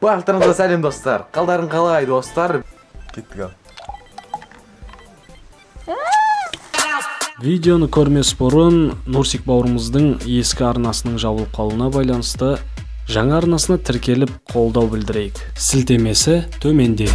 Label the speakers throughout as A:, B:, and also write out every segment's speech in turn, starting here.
A: Барлықтарыңызға сәлем достар. Қалдарың қалай достар? Кеттік ал.
B: Видеоны көрмес бұрын Нурсик бауырымыздың ескі арнасының жабылып қалуына байланысты жаңа арнасына тіркеліп қолдау білдірейік. Сілтемесі төменде.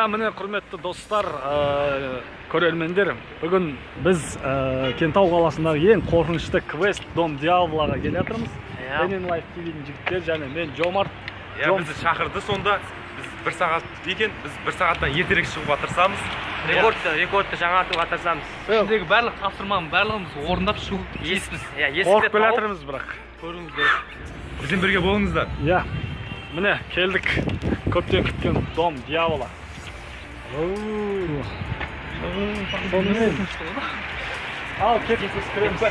B: Міне құрметті достар, көрермендер, бүгін біз Кентау қаласындағы ең қорқынышты квест Дом Дьяволға келе жатырмыз. Ленин Лайф ТВ'нің жігіттері және мен Жомарт.
C: Бізді шақырды, сонда біз 1 сағат екен, біз 1 сағаттан ертерек шығуға тырысамыз.
D: Рекордты жаңартуға тырысамыз.
E: Ішіндегі барлық тапсырманы барлығымыз орындап шығу есіміз.
B: Қорқып келе жатырмыз бірақ.
E: Көріңіздер.
C: Бізбен бірге болыңыздар.
B: Міне келдік. Көптен күткен Дом Дьявола. Ал кетіңіз кіреміз.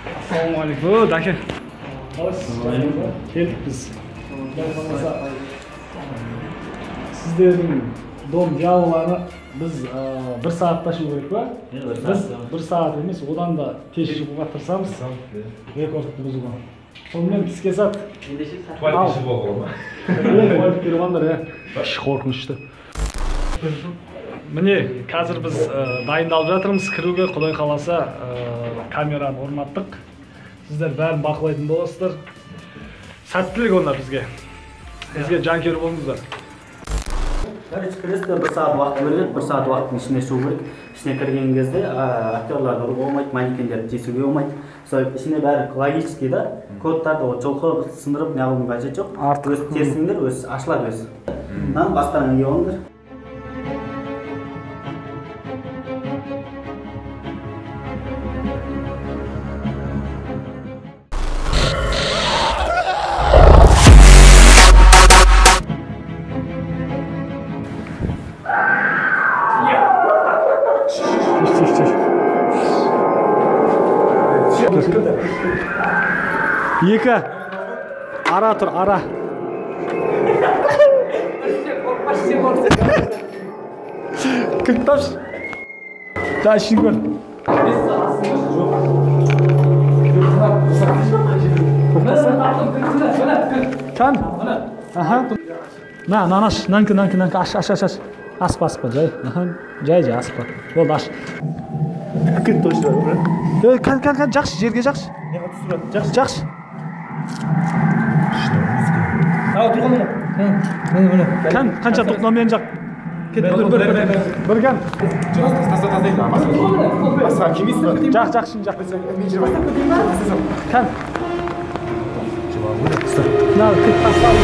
B: Ассалаумағалейкум. Дәке. Келдік біз. Сіздердің Дом Дьяволаны біз 1 сағатта шығу керек па? Біз 1 сағат емес, одан да тез шығуға тырысамыз. Рекордты бұзуға. Сонымен бізге сат.
C: Туалет іші болғыр ма?
B: Туалет керуандар, іші қорқынышты. Міне, қазір біз дайындалып жатырмыз кіруге. Құдай қаласа камераны орнаттық. Сіздер бәрін бақылайтын боласыздар. Сәттілік онда бізге. Бізге жанкер болыңыздар.
F: Кірісті 1 сағат уақыт беріледі, 1 сағат уақыттың ішіне шығу керек. Ішіне кірген кезде актерларды ұруға болмайды, манекендерді тесуге болмайды. Ішіне бәрі логический да, кодтарды жолқы сындырып неғылдың қажет жоқ. Өз терсіңдер, өз ашылады өз. Бастарынан ие болыңдар.
B: Екі. Ара тұр, ара. Кілт тапшы. Да, ішін көр. Кән? Нанаш, нанкі, аш. Аспа, жай. Жай, аспа. Болды, аш. Кілт точно. Кән, жақшы, жерге жақшы. Жақшы. Қанша тоқтамайын жақ. Бір кән. Жақшын жақ. Кән. Кіт тастау.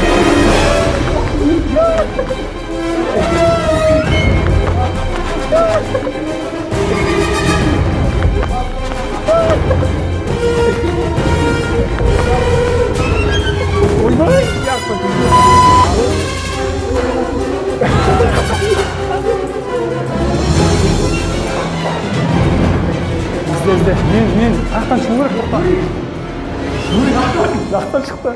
B: Ойбай, яқпа. Ізде. Мен ақтан шығу керек, тоқта. Ақтан шықты.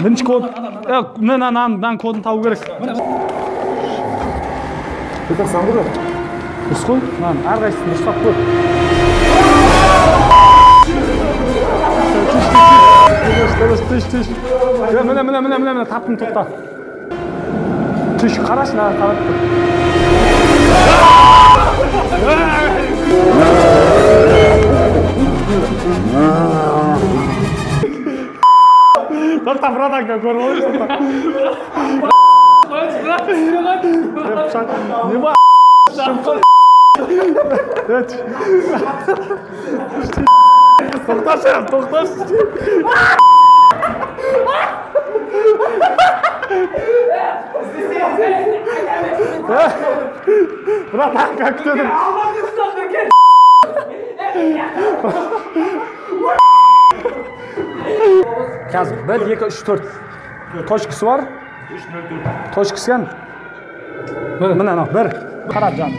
B: Бірінші код. Мен кодын тауы керек. Кетақ сан көрі? Дұрыс қой? Әрқайсысын ұстап көр. Түш. Міне, таптым тоқта. Түш, қарашы, қарап тұр. Тоқта, братанка, көріп олайсың. Не ба? Тоқташы. Братанка күтедім. Қазір 1, 2, 3, 4 точкасы бар. Точкасы кен. Міне, 1. Қарап жан.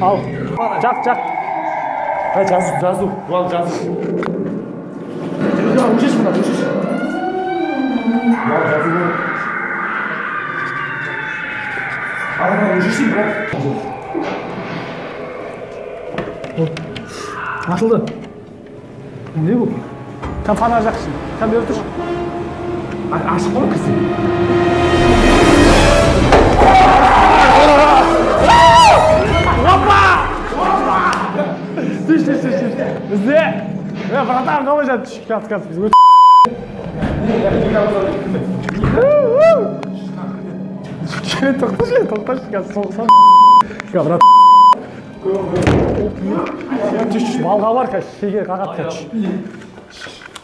B: Ал. Жақ. Жазу.
C: Ол жазу.
B: Өшеш мына, өшеш. Атылды. Не бұл? Кәм фанар жақшы. Кәм бері тұршы. Ашық болу кірсен. Опа! Түш. Бізде. Братан, қалай жат? Түш, кәс. Біз өт. Тоқташы, кәс. Соғысан. Брат. Түш, балға бар кәш. Шеге қағат кәш.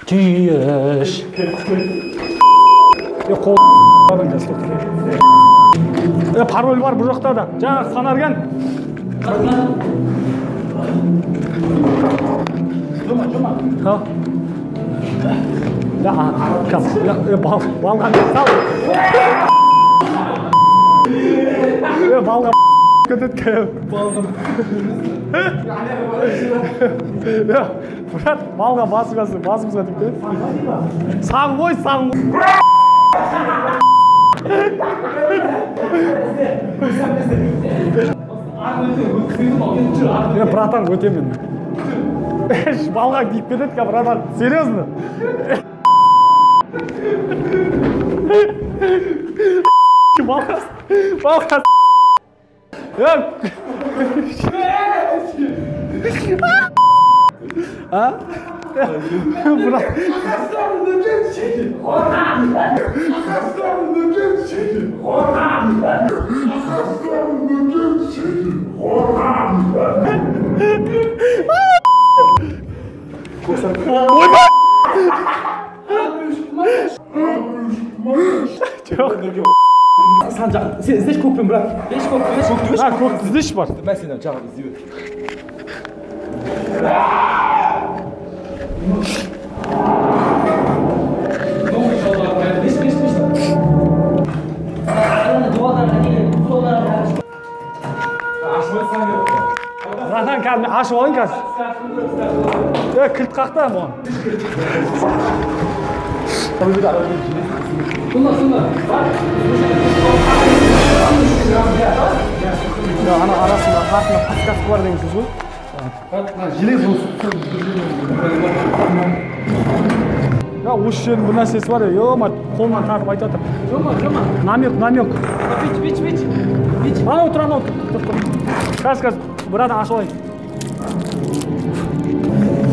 B: Түш. Қол кәс. Пароль бар бұл жоқта да. Жаңа санарген. Жома. Балға сал. Балға көтет кәйіп. Брат, балға басымызға тіп кәйіп. Саң ғой. Братан, өтемен. Балға дейіп кетет ка, братан. Серьезно? Балға.
E: Sen izleş kopyum bırak. Beş kopyum.
B: Көк іздеш бар.
E: Ben seni canım izliyorum.
B: Братан, кәдімгі ашып алайын қазір. Кілт қақта бұған. Ана арасында қартына подсказка бар деген сөз ғой. Желез болсын. Осы жердің бір нәрсесі бар, қолынан тартып айтып отыр. Намек. Бич. Анау тұр. Қазір. Братан, ашып алайын.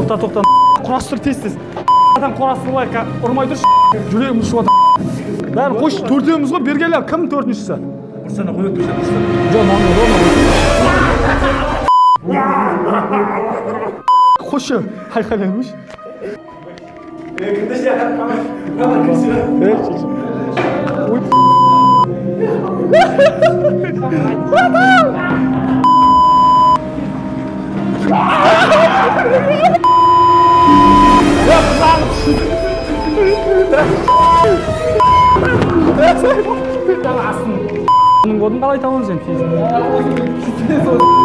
B: Тоқта. Құрастыр тез. Братан, құрастырылай, ұрмай тұршы. Жүрегім ұшып отыр. Бәрі қош, төртеуміз ғой, бергелі. Кім төртіншісі?
E: Sana koyup bir şey istedim.
B: Жоқ, қошы, қайқайлаймыш.
E: Кімді шияқат қамыр?
B: Оның kodun қалай табамыз енді тез?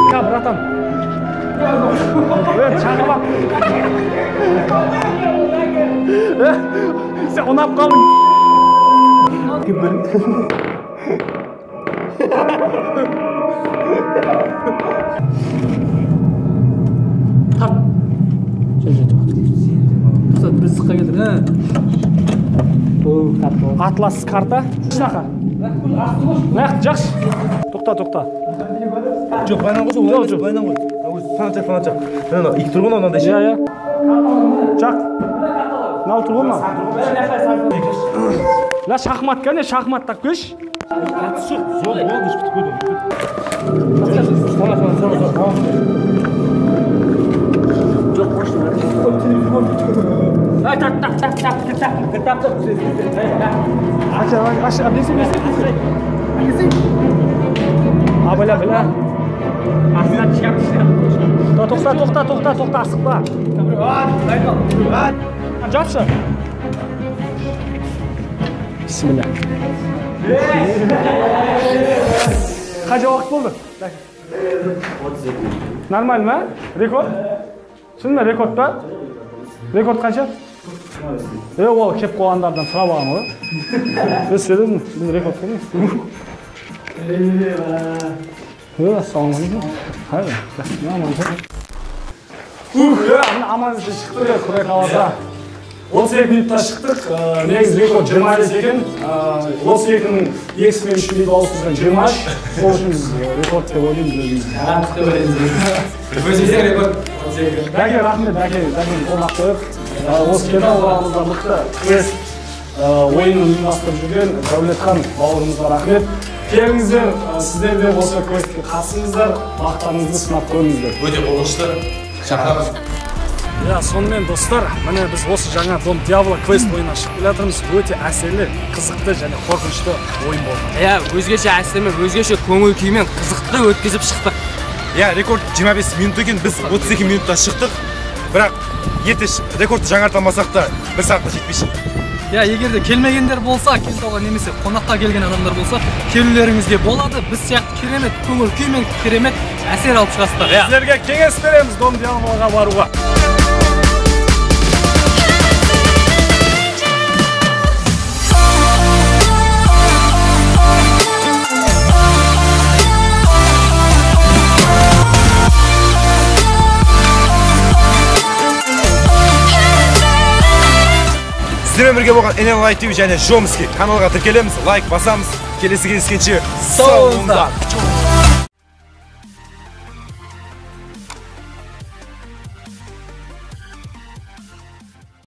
B: Братан. Шағылап. Сен ұнап қалдың. Тарт. Бір сыққа келдір. Атлас карта. Шынақа. Нақты жақсы. Тоқта.
C: Жоқ, байнан қойса,
B: жоқ.
C: Байнан қой. Фанатчақ. Екі тұрғын онандай ше.
B: Иә. Жақ. Нау тұрғын ма? Ла шахмат кәне, шахматтақ көш.
C: Қатысы жоқ. Жоқ, оған үш күтіп қойды.
E: Жоқ, қошты. Ай, так.
B: Аша, білесің. Абыла.
E: Астынан шығап
B: Тоқта, асықпа. Жапшы. Bismillah. Qancha vaqt bo'ldi?
F: 32.
B: Normalmi? Rekord? Shunmi rekordda? Rekord qancha? O kelib qolganlardan so'rab olaman. Biz dedim, rekord qilamiz. Assalomu alaykum. Hayır. Amanızda çıktık ya Kore Kala'da. 32 minutda çıktık. Negizgi rekord 20 ekan. 32'nin eksmen üçlüğü olsun 20. Sol için rekord deb o'ylaymiz.
A: O'zingizga rekord.
B: Dake rahmet, dake qo'llab qo'yib, o'z kanalımızda mıqta quest o'yinni uyushtirib yurgan Davletxon bog'imizga rahmet. Kelingizlar, sizlar de bo'lsa questga qatnashingizlar, vaqtlaringizni sinab ko'ringizlar.
A: O'ta qo'rqinchli. Chaqiramiz.
B: Ya sonmen dostlar, mana biz o'sha жаңа Dom Diablo quest o'ynashib kelayotimiz. O'ta asirli, qiziqli және qo'rqinchli o'yin bo'ldi.
E: Ya o'zgacha asirmi, o'zgacha ko'ngil kuymen qiziqli o'tkazib chiqdik.
C: Ya rekord 25 minut ekan, biz 32 minutda chiqdik. Biroq yetish rekordni жаңартамасақ да 1 soatga жетпейші.
E: Ya егерде келмегендер болса, Кентауға немесе қонаққа келген адамдар болса, келулеріңізге болады. Біз сияқты керемет көңіл күймен керемет әсер алып шығасыздар.
B: Sizlerге кеңес береміз Dom Diablo'ға баруға.
C: Sizlerмен бірге болған NLI TV және Жомский каналға тіркелеміз, лайк басамыз. Келесі кездескенше сау болыңыздар.